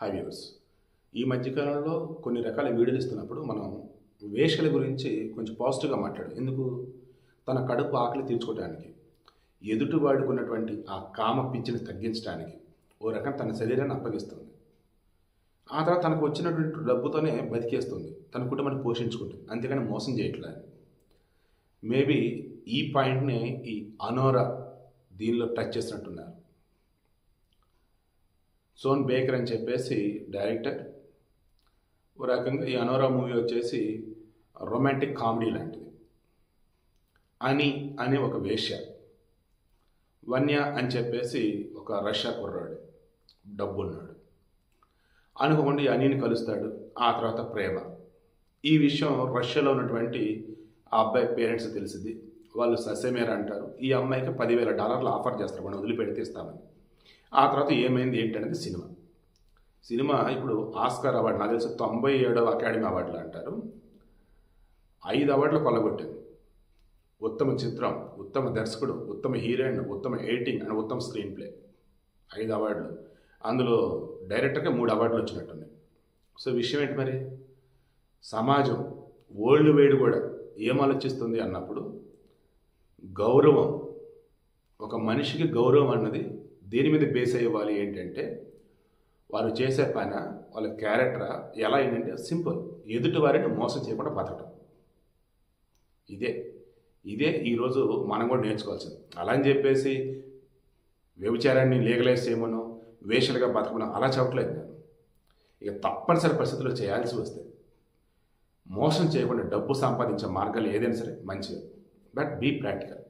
Hi viewers. ఈ మధ్యకాలంలో కొన్ని రకాల వీడియోలు ఇస్తున్నప్పుడు మనం వేషల గురించి కొంచెం పాజిటివ్గా మాట్లాడు. ఎందుకు? తన కడుపు ఆకలి తీర్చుకోవడానికి, ఎదుటివాడికి ఉన్నటువంటి ఆ కామ పిచ్చిని తగ్గించడానికి ఓ రకం తన శరీరాన్ని అప్పగిస్తుంది. ఆ తర్వాత తనకు వచ్చినటువంటి డబ్బుతోనే బతికేస్తుంది, తన కుటుంబాన్ని పోషించుకుంటుంది. అంతేగాని మోసం చేయట్లేదు. మేబీ ఈ పాయింట్ని ఈ అనోరా దీనిలో టచ్ చేసినట్టున్నారు. సోన్ బేకర్ అని చెప్పేసి డైరెక్టర్. ఓ రకంగా ఈ అనోరా మూవీ వచ్చేసి రొమాంటిక్ కామెడీ లాంటిది. అనే ఒక వేశ్య, వన్య అని చెప్పేసి ఒక రష్యా కుర్రాడు, డబ్బున్నాడు. అనుకోకుండా ఈ అనిని కలుస్తాడు. ఆ తర్వాత ప్రేమ. ఈ విషయం రష్యాలో ఉన్నటువంటి ఆ అబ్బాయి పేరెంట్స్ తెలిసింది. వాళ్ళు ససేమేర అంటారు. ఈ అమ్మాయికి $10,000 ఆఫర్ చేస్తారు, మనం వదిలిపెడితే ఇస్తామని. ఆ తర్వాత ఏమైంది ఏంటనేది సినిమా ఇప్పుడు ఆస్కార్ అవార్డు, నాకు తెలిసి 97వ అకాడమీ అవార్డులు అంటారు, 5 అవార్డులు కొల్లగొట్టింది. ఉత్తమ చిత్రం, ఉత్తమ దర్శకుడు, ఉత్తమ హీరోయిన్, ఉత్తమ ఎడిటింగ్ అండ్ ఉత్తమ స్క్రీన్ ప్లే, 5 అవార్డులు. అందులో డైరెక్టర్గా 3 అవార్డులు వచ్చినట్టున్నాయి. సో విషయం ఏంటి మరి? సమాజం వరల్డ్ వైడ్ కూడా ఏం ఆలోచిస్తుంది అన్నప్పుడు, గౌరవం, ఒక మనిషికి గౌరవం అన్నది దేని మీద బేస్ అయ్యేవాలి ఏంటంటే, వారు చేసే పని, వాళ్ళ క్యారెక్టర్ ఎలా ఏంటంటే సింపుల్, ఎదుటి వారిని మోసం చేయకుండా బతకడం. ఇదే ఈరోజు మనం కూడా నేర్చుకోవాల్సింది. అలా అని చెప్పేసి వ్యభిచారాన్ని లీగలైజ్ చేయమనో, వేషలుగా బతకమనో అలా చెప్పట్లేదు నేను. ఇక తప్పనిసరి పరిస్థితుల్లో చేయాల్సి వస్తే మోసం చేయకుండా డబ్బు సంపాదించే మార్గాలు ఏదైనా సరే మంచివి, బట్ బీ ప్రాక్టికల్.